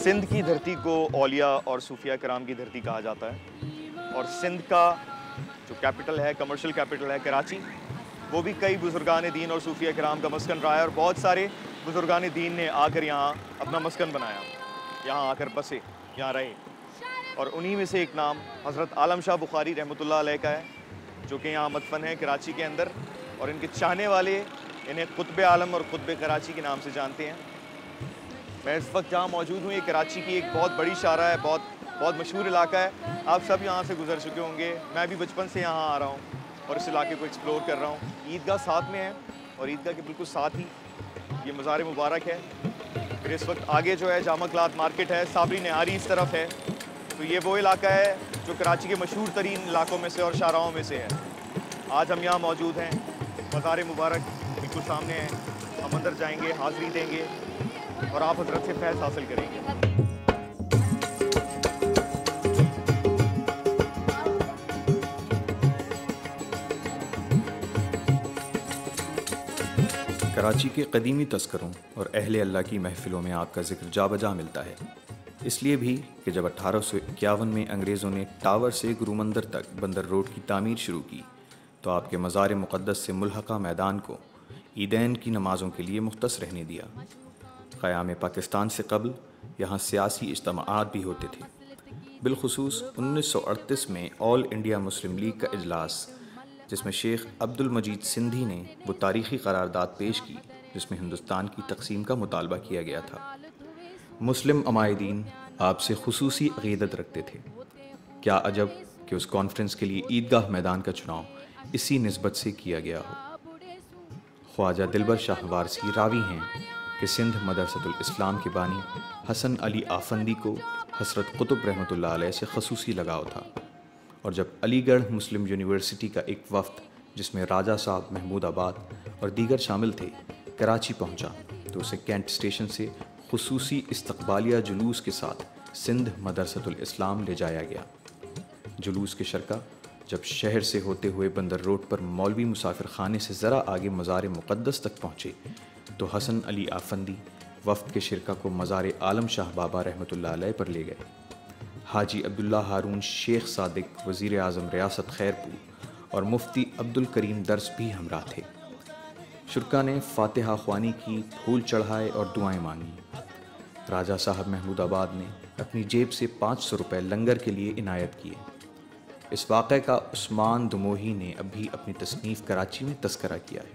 सिंध की धरती को औलिया और सूफिया कराम की धरती कहा जाता है और सिंध का जो कैपिटल है, कमर्शियल कैपिटल है कराची, वो भी कई बुजुर्गान दीन और सूफिया कराम का मस्कन रहा है और बहुत सारे बुजुर्गान दीन ने आकर यहाँ अपना मस्कन बनाया, यहाँ आकर बसे, यहाँ रहे। और उन्हीं में से एक नाम हज़रत आलम शाह बुखारी रहमतुल्लाह अलैह का है, जो कि यहाँ मदफन है कराची के अंदर। और इनके चाहने वाले इन्हें कुतुब आलम और कुतुब कराची के नाम से जानते हैं। मैं इस वक्त जहाँ मौजूद हूँ, ये कराची की एक बहुत बड़ी शारा है, बहुत मशहूर इलाका है। आप सब यहाँ से गुजर चुके होंगे। मैं भी बचपन से यहाँ आ रहा हूँ और इस इलाके को एक्सप्लोर कर रहा हूँ। ईदगाह साथ में है और ईदगाह के बिल्कुल साथ ही ये मज़ार मुबारक है। फिर इस वक्त आगे जो है जामा क्लाथ मार्केट है, साबरी निहारी इस तरफ है। तो ये वो इलाका है जो कराची के मशहूर तरीन इलाकों में से और शाराओं में से है। आज हम यहाँ मौजूद हैं, मज़ार मुबारक बिल्कुल सामने है। हम अंदर जाएंगे, हाज़िरी देंगे और आप हज़रत से फैज़ हासिल करेंगे। कराची के कदीमी तस्करों और अहले अल्लाह की महफ़िलों में आपका ज़िक्र जा बजा मिलता है, इसलिए भी कि जब 1851 में अंग्रेज़ों ने टावर से गुरु मंदिर तक बंदर रोड की तामीर शुरू की तो आपके मज़ार मुक़द्दस से मुल्हक़ा मैदान को ईदैन की नमाज़ों के लिए मुख्तस रहने दिया। क़याम पाकिस्तान से कबल यहाँ सियासी इज्तिमाआत भी होते थे। बिलखुसूस 1938 में ऑल इंडिया मुस्लिम लीग का इजलास, जिसमें शेख अब्दुल मजीद सिंधी ने वो तारीख़ी करारदाद पेश की जिसमें हिंदुस्तान की तकसीम का मुतालबा किया गया था। मुस्लिम अमायदीन आपसे खुसूसी अक़ीदत रखते थे। क्या अजब कि उस कॉन्फ्रेंस के लिए ईदगाह मैदान का चुनाव इसी निस्बत से किया गया हो। ख्वाजा दिलबर शाह वारसी रावी हैं कि सिंध मदरसतुल इस्लाम के बानी हसन अली आफंदी को हज़रत कुतुब रहमतुल्लाह अलैह से खसूसी लगाव था और जब अलीगढ़ मुस्लिम यूनिवर्सिटी का एक वफ़द जिसमें राजा साहब महमूदाबाद और दीगर शामिल थे कराची पहुंचा तो उसे कैंट स्टेशन से खुसूसी इस्तकबालिया जुलूस के साथ सिंध मदरसतुल इस्लाम ले जाया गया। जुलूस के शरका जब शहर से होते हुए बंदर रोड पर मौलवी मुसाफिर खाने से ज़रा आगे मज़ार मुक़द्दस तक पहुँचे तो हसन अली आफंदी वफ़द के शिरका को मज़ार आलम शाह बाबा रहमतुल्लाह अलैह पर ले गए। हाजी अब्दुल्ला हारून शेख सादिक वज़ीर आज़म रियासत खैरपुर और मुफ्ती अब्दुल करीम दर्स भी हमरा थे। शुरका ने फ़ातिहा ख्वानी की, फूल चढ़ाए और दुआएं मांगी। राजा साहब महमूदाबाद ने अपनी जेब से 500 रुपये लंगर के लिए इनायत किए। इस वाक़े का उस्मान दुमोही ने अभी अपनी तसनीफ़ कराची में तस्करा किया है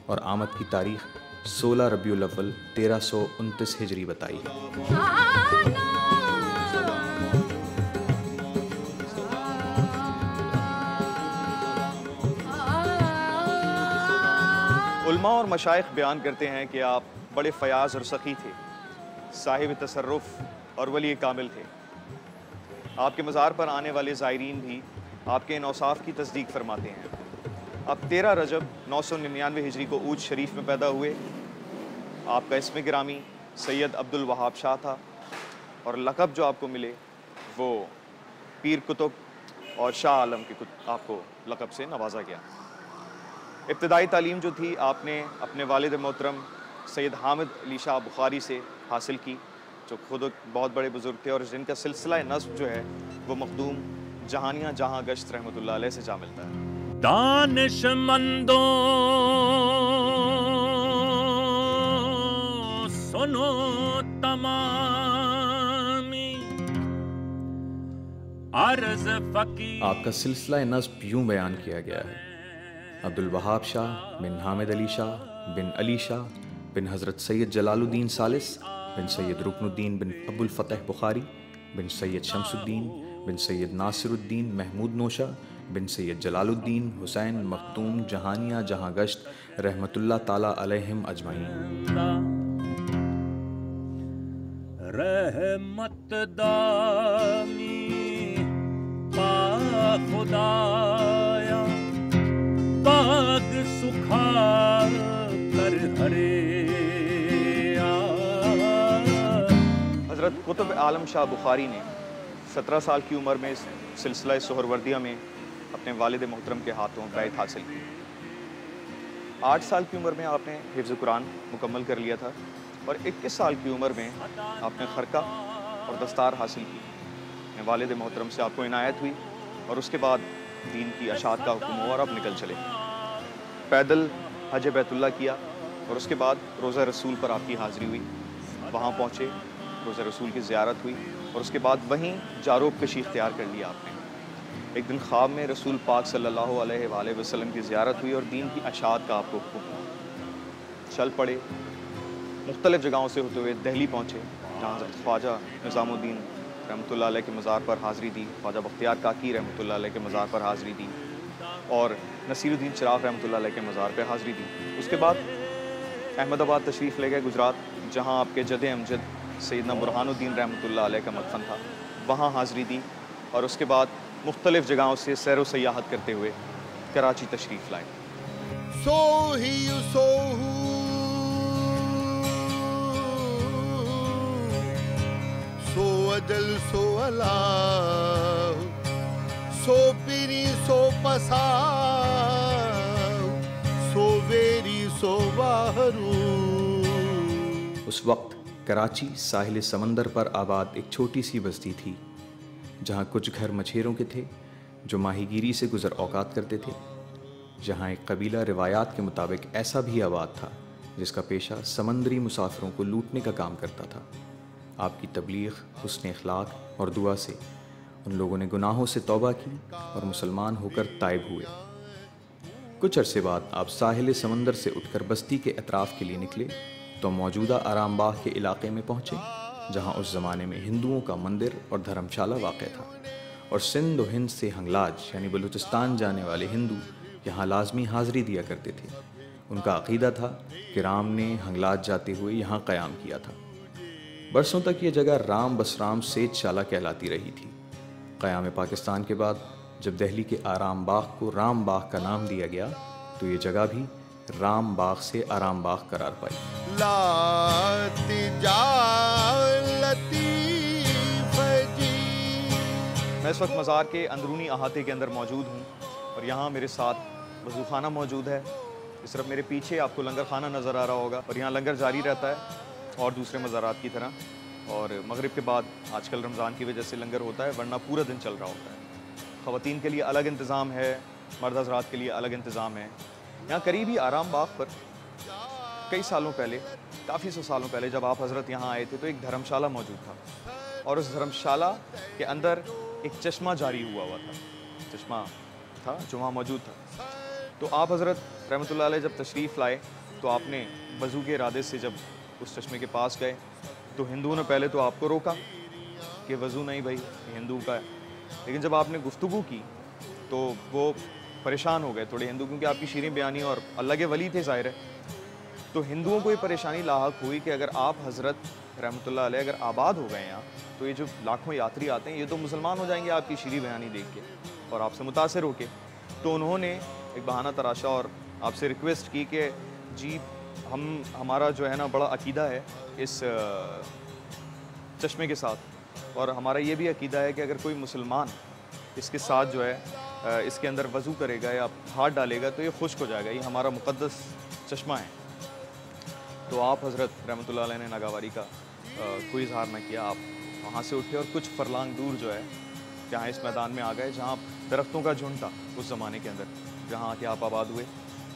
और आमद की तारीख़ 16 रबीउल अव्वल 1329 हिजरी बताई है। उलमा और मशाइख बयान करते हैं कि आप बड़े फ़याज़ और सख़ी थे, साहिब तसर्रुफ़ और वली कामिल थे। आपके मज़ार पर आने वाले ज़ायरीन भी आपके इन औसाफ़ की तस्दीक फरमाते हैं। आप 13 रजब 999 हिजरी को ऊज शरीफ में पैदा हुए। आपका इस्म गिरामी सैयद अब्दुल वहाब शाह था और लक़ब जो आपको मिले वो पीर कुतुब और शाह आलम के आपको लक़ब से नवाजा गया। इब्तदाई तालीम जो थी आपने अपने वालिद मोहतरम सैयद हामिद अली शाह बुखारी से हासिल की, जो खुद बहुत बड़े बुज़ुर्ग थे और जिनका सिलसिला नस्ब जो है वो मखदूम जहानिया जहाँ गश्त रहमतुल्लाह अलैह से जा मिलता है। दानिशमंदों सुनो तमामी अर्ज़ फ़कीर। आपका सिलसिला नस्ब यूँ बयान किया गया है। अब्दुल वहाब शाह बिन हामिद अली शाह बिन अली शाह बिन हज़रत सैयद जलालुद्दीन सालिस बिन सैयद रुकनुद्दीन बिन अबुल फ़तह बुखारी बिन सैयद शमसुद्दीन बिन सैयद नासिरुद्दीन महमूद नोशा बिन सैयद जलालुद्दीन हुसैन मखतूम जहानिया जहाँ गश्त रहमतुल्लाह ताला अलैहिम अजमाइन। रहमत दामी पा खुदाया बाग सुखा कर हरे। हज़रत कुतुब आलम शाह बुखारी ने 17 साल की उम्र में सिलसिला सुहरवर्दिया में अपने वालिद मोहतरम के हाथों बैत हासिल की। 8 साल की उम्र में आपने हिफ्ज़ कुरान मुकम्मल कर लिया था और 21 साल की उम्र में आपने खरका और दस्तार हासिल की। अपने वालिद मोहतरम से आपको इनायत हुई और उसके बाद दीन की अशात का हुक्म हुआ और आप निकल चले। पैदल हज बैतुल्ला किया और उसके बाद रोज़ा रसूल पर आपकी हाज़िरी हुई। वहाँ पहुँचे, रोज़ा रसूल की ज़ियारत हुई और उसके बाद वहीं जारोब कशी इख्तियार कर लिया आपने। एक दिन ख्वाब में रसूल पाक सल्लल्लाहु अलैहि वसल्लम की ज़ियारत हुई और दीन की अशात का आपको हुक्म हुआ। चल पड़े, मुख्तलिफ़ जगहों से होते हुए दिल्ली पहुँचे, जहाँ हज़रत ख्वाजा निज़ामुद्दीन रहमतुल्लाह अलैह के मज़ार पर हाज़िरी दी, ख्वाजा बख्तियार काकी रहमतुल्लाह अलैह के मज़ार पर हाज़िरी दी और नसीरुद्दीन चिराग़ रहमतुल्लाह अलैह के मज़ार पर हाज़िरी दी। उसके बाद अहमदाबाद तशरीफ़ ले गए, गुजरात, जहाँ आपके जद अमजद सैयदना बुरहानुद्दीन रहमतुल्लाह अलैह का मदफन था, वहाँ हाज़िरी दी और उसके बाद मुख्तलिफ़ जगहों से सैर व सयाहत करते हुए कराची तशरीफ़ लाए। सो अजल सो अल्लाह, सो पीरी सो पसा, सो वेरी सो बाहरू। उस वक्त कराची साहिल समंदर पर आबाद एक छोटी सी बस्ती थी, जहाँ कुछ घर मछेरों के थे जो माहीगीरी से गुज़र औकात करते थे, जहाँ एक कबीला रिवायात के मुताबिक ऐसा भी आबाद था जिसका पेशा समंदरी मुसाफिरों को लूटने का काम करता था। आपकी तबलीग, हुस्न अखलाक और दुआ से उन लोगों ने गुनाहों से तौबा की और मुसलमान होकर ताइब हुए। कुछ अरसे बाद आप साहिल समंदर से उठकर बस्ती के अतराफ़ के लिए निकले तो मौजूदा आरामबाग के इलाके में पहुँचे, जहाँ उस ज़माने में हिंदुओं का मंदिर और धर्मशाला वाक़ था और सिंध और हिंद से हंगलाज यानी बलूचिस्तान जाने वाले हिंदू यहाँ लाजमी हाज़िरी दिया करते थे। उनका अक़ीदा था कि राम ने हंगलाज जाते हुए यहाँ क़याम किया था। बरसों तक ये जगह राम बसराम सेजशाला कहलाती रही थी। क़याम पाकिस्तान के बाद जब दिल्ली के आराम बाग को राम बाग का नाम दिया गया तो ये जगह भी राम बाग से आराम बाग करार पाई। मैं इस वक्त मज़ार के अंदरूनी अहाते के अंदर मौजूद हूँ और यहाँ मेरे साथ वज़ू खाना मौजूद है। इस तरफ मेरे पीछे आपको लंगर खाना नज़र आ रहा होगा और यहाँ लंगर जारी रहता है और दूसरे मज़ारात की तरह। और मगरिब के बाद आजकल रमज़ान की वजह से लंगर होता है, वरना पूरा दिन चल रहा होता है। ख़वातीन के लिए अलग इंतज़ाम है, मर्द हज़रात के लिए अलग इंतज़ाम है। यहाँ करीब ही आराम बाग पर कई सालों पहले, काफ़ी सौ सालों पहले जब आप हज़रत यहाँ आए थे तो एक धर्मशाला मौजूद था और उस धर्मशाला के अंदर एक चश्मा जारी हुआ था, चश्मा था जो वहाँ मौजूद था। तो आप हज़रत रहमतुल्लाह अलैह जब तशरीफ़ लाए तो आपने वज़ू के इरादे से जब उस चश्मे के पास गए तो हिंदुओं ने पहले तो आपको रोका कि वज़ू नहीं भाई, हिंदू का है। लेकिन जब आपने गुफ्तगू की तो वो परेशान हो गए थोड़े हिंदू, क्योंकि आपकी शीरें बयानी और अल्लाह के वली थे ज़ाहिर है। तो हिंदुओं को ये परेशानी लाहक हुई कि अगर आप हज़रत रहमतुल्लाह अलैह अगर आबाद हो गए यहाँ तो ये जो लाखों यात्री आते हैं ये तो मुसलमान हो जाएंगे आपकी शीरी बयानी देख के और आपसे मुतासिर होके। तो उन्होंने एक बहाना तराशा और आपसे रिक्वेस्ट की कि जी हमारा जो है ना बड़ा अकीदा है इस चश्मे के साथ और हमारा ये भी अकीदा है कि अगर कोई मुसलमान इसके साथ जो है इसके अंदर वज़ू करेगा या हाथ डालेगा तो ये खुश्क हो जाएगा, ये हमारा मुक़द्दस चश्मा है। तो आप हज़रत रहमतुल्लाह अलैह ने नागवारी का कोई इज़हार न किया। आप वहाँ से उठे और कुछ फरलांग दूर जो है जहाँ इस मैदान में आ गए जहाँ दरख्तों का झुंड था उस ज़माने के अंदर, जहाँ आके आप आबाद हुए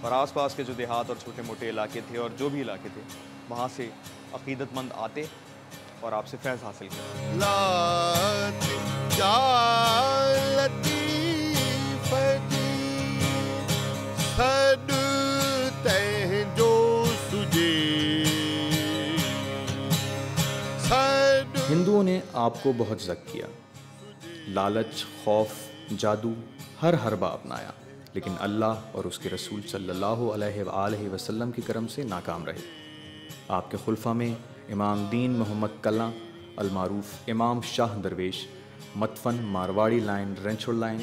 और आसपास के जो देहात और छोटे मोटे इलाके थे और जो भी इलाके थे वहाँ से अक़ीदतमंद आते और आपसे फैज़ हासिल करते। हिंदुओं ने आपको बहुत ज़क किया, लालच, खौफ, जादू हर हरबा अपनाया, लेकिन अल्लाह और उसके रसूल सल्लल्लाहु अलैहि वसल्लम के करम से नाकाम रहे। आपके खुलफा में इमाम दीन मोहम्मद कल्ला अलमारूफ इमाम शाह दरवेश, मतफन मारवाड़ी लाइन रेंचोड़ लाइन,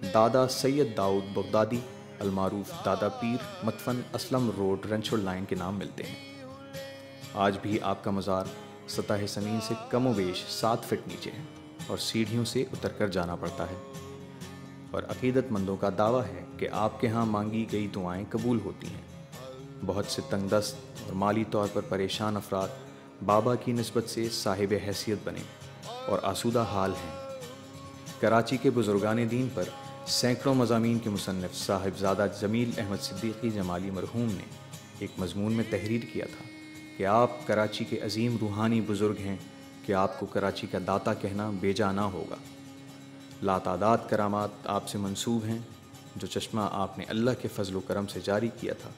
दादा सैयद दाऊद बगदादी अलमारूफ दादा पीर मतफन असलम रोड रेंचोड़ लाइन के नाम मिलते हैं। आज भी आपका मज़ार सतह ज़मीन से कमोवेश 7 फीट नीचे है और सीढ़ियों से उतरकर जाना पड़ता है और अक़ीदतमंदों का दावा है कि आपके यहाँ मांगी गई दुआएं कबूल होती हैं। बहुत से तंगदस्त और माली तौर पर परेशान अफराद बाबा की निस्बत से साहिब हैसियत बने और आसूदा हाल हैं। कराची के बुजुर्गान दीन पर सैकड़ों मज़ामीन के मुसन्निफ साहिबजादा जमील अहमद सिद्दीकी जमाली मरहूम ने एक मजमून में तहरीर किया था कि आप कराची के अजीम रूहानी बुज़ुर्ग हैं कि आपको कराची का दाता कहना बेजा ना होगा। लातादाद करामात आपसे मंसूब हैं। जो चश्मा आपने अल्लाह के फजल व करम से जारी किया था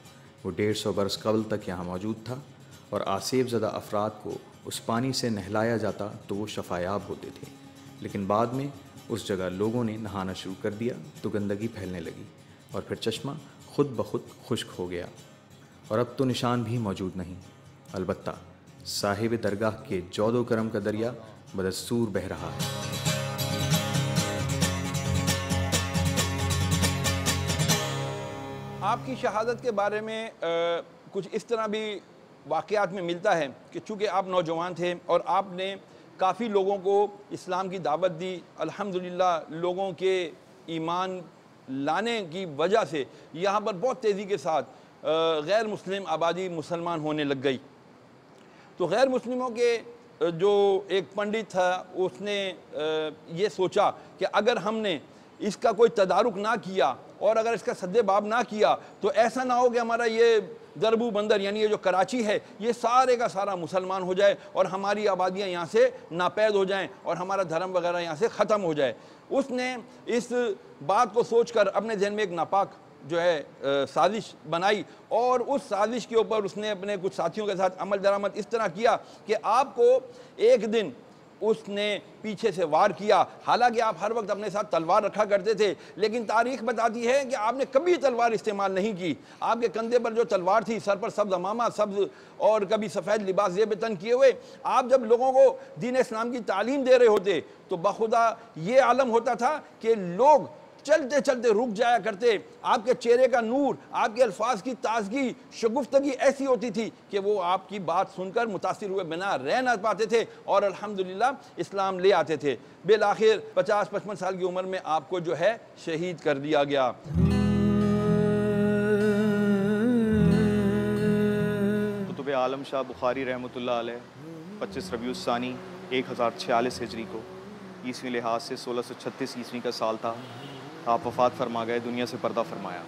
वो 150 बरस कबल तक यहाँ मौजूद था और आसेब ज़दा अफराद को उस पानी से नहलाया जाता तो वो शफायाब होते थे। लेकिन बाद में उस जगह लोगों ने नहाना शुरू कर दिया तो गंदगी फैलने लगी और फिर चश्मा खुद ब खुद खुश्क हो गया और अब तो निशान भी मौजूद नहीं। अलबत्ता साहिब दरगाह के जौदो करम का दरिया बदस्तूर बह रहा है। आपकी शहादत के बारे में कुछ इस तरह भी वाक़यात में मिलता है कि चूँकि आप नौजवान थे और आपने काफ़ी लोगों को इस्लाम की दावत दी, अल्हम्दुलिल्लाह लोगों के ईमान लाने की वजह से यहाँ पर बहुत तेज़ी के साथ गैर मुस्लिम आबादी मुसलमान होने लग गई। तो गैर मुस्लिमों के जो एक पंडित था उसने ये सोचा कि अगर हमने इसका कोई तदारुक ना किया और अगर इसका सद्देबाब ना किया तो ऐसा ना हो कि हमारा ये दरबू बंदर यानी ये जो कराची है ये सारे का सारा मुसलमान हो जाए और हमारी आबादियाँ यहाँ से नापैद हो जाएं और हमारा धर्म वगैरह यहाँ से ख़त्म हो जाए। उसने इस बात को सोचकर अपने जहन में एक नापाक जो है साजिश बनाई और उस साजिश के ऊपर उसने अपने कुछ साथियों के साथ अमल दरामद इस तरह किया कि आपको एक दिन उसने पीछे से वार किया। हालांकि आप हर वक्त अपने साथ तलवार रखा करते थे लेकिन तारीख बताती है कि आपने कभी तलवार इस्तेमाल नहीं की। आपके कंधे पर जो तलवार थी, सर पर सब्ज़ अमामा, सब्ज़ और कभी सफ़ेद लिबास ज़ेब तन किए हुए, आप जब लोगों को दीन इस्लाम की तालीम दे रहे होते तो बखुदा ये आलम होता था कि लोग चलते चलते रुक जाया करते। आपके चेहरे का नूर, आपके अल्फाज की ताजगी, शगुफ्तगी ऐसी होती थी कि वो आपकी बात सुनकर मुतासिर हुए बिना रह ना पाते थे और अल्हम्दुलिल्लाह इस्लाम ले आते थे। बिलाखिर 50-55 साल की उम्र में आपको जो है शहीद कर दिया गया। कुतुब आलम शाह बुखारी रहमतुल्लाह अलैह 25 रबीउल सानी 1046 हिजरी को ईस्वी लिहाज से 1636 ईस्वी का साल था। आप वफ़ात फरमा गए, दुनिया से पर्दा फरमाया।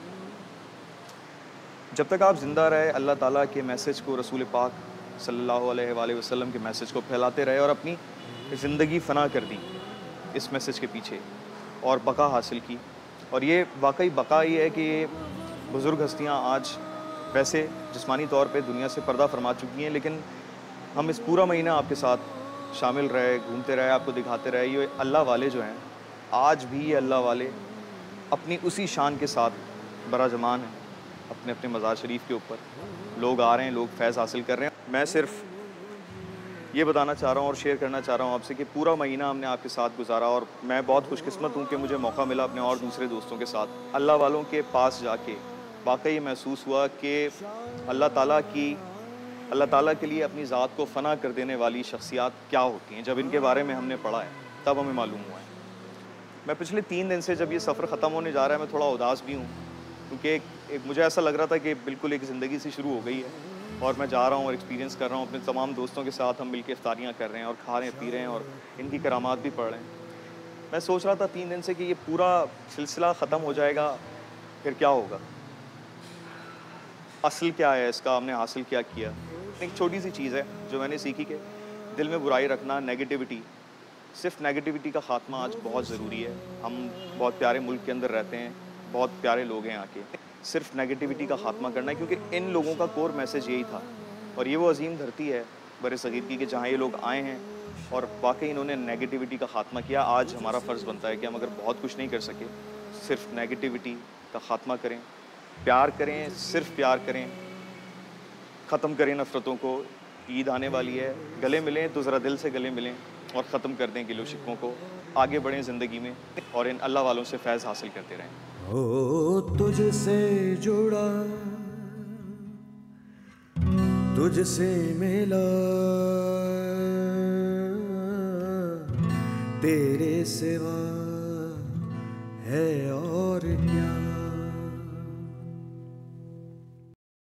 जब तक आप ज़िंदा रहे अल्लाह ताला के मैसेज को, रसूल पाक सल्लल्लाहु अलैहि वसल्लम के मैसेज को फैलाते रहे और अपनी ज़िंदगी फ़ना कर दी इस मैसेज के पीछे और बका हासिल की। और ये वाकई बका ही है कि ये बुज़ुर्ग हस्तियाँ आज वैसे जिस्मानी तौर पे दुनिया से पर्दा फरमा चुकी हैं, लेकिन हम इस पूरा महीना आपके साथ शामिल रहे, घूमते रहे, आपको दिखाते रहे। ये अल्लाह वाले जो हैं आज भी ये अल्लाह वाले अपनी उसी शान के साथ बरा जमान हैं। अपने अपने मज़ार शरीफ के ऊपर लोग आ रहे हैं, लोग फैज़ हासिल कर रहे हैं। मैं सिर्फ ये बताना चाह रहा हूँ और शेयर करना चाह रहा हूँ आपसे कि पूरा महीना हमने आपके साथ गुजारा और मैं बहुत खुशकिस्मत हूँ कि मुझे मौका मिला अपने और दूसरे दोस्तों के साथ अल्लाह वालों के पास जाके वाकई महसूस हुआ कि अल्लाह ताला के लिए अपनी ज़ात को फ़ना कर देने वाली शख्सियात क्या होती हैं। जब इनके बारे में हमने पढ़ा है तब हमें मालूम हुआ है। मैं पिछले 3 दिन से जब ये सफ़र ख़त्म होने जा रहा है मैं थोड़ा उदास भी हूँ क्योंकि एक मुझे ऐसा लग रहा था कि बिल्कुल एक ज़िंदगी सी शुरू हो गई है और मैं जा रहा हूँ और एक्सपीरियंस कर रहा हूँ। अपने तमाम दोस्तों के साथ हम मिलकर इफ्तारियाँ कर रहे हैं और खा रहे हैं, पी रहे हैं और इनकी करामात भी पढ़ रहे हैं। मैं सोच रहा था 3 दिन से कि ये पूरा सिलसिला ख़त्म हो जाएगा, फिर क्या होगा, असल क्या है इसका, हमने हासिल क्या किया। एक छोटी सी चीज़ है जो मैंने सीखी कि दिल में बुराई रखना, नेगेटिविटी, सिर्फ नेगेटिविटी का ख़ात्मा आज बहुत ज़रूरी है। हम बहुत प्यारे मुल्क के अंदर रहते हैं, बहुत प्यारे लोग हैं आके, सिर्फ नेगेटिविटी का ख़ात्मा करना है क्योंकि इन लोगों का कोर मैसेज यही था। और ये वो अजीम धरती है बर सग़ीर की कि जहाँ ये लोग आए हैं और वाकई इन्होंने नेगेटिविटी का ख़ात्मा किया। आज हमारा फ़र्ज़ बनता है कि हम अगर बहुत कुछ नहीं कर सके सिर्फ नेगेटिविटी का ख़ात्मा करें, प्यार करें, सिर्फ प्यार करें, ख़त्म करें नफ़रतों को। ईद आने वाली है, गले मिलें तो ज़रा दिल से गले मिलें और ख़त्म कर दें गिलो शिकवों को। आगे बढ़ें ज़िंदगी में और इन अल्लाह वालों से फैज़ हासिल करते रहें। ओ तुझसे जुड़ा, तुझसे मिला, तेरे सिवा है और क्या।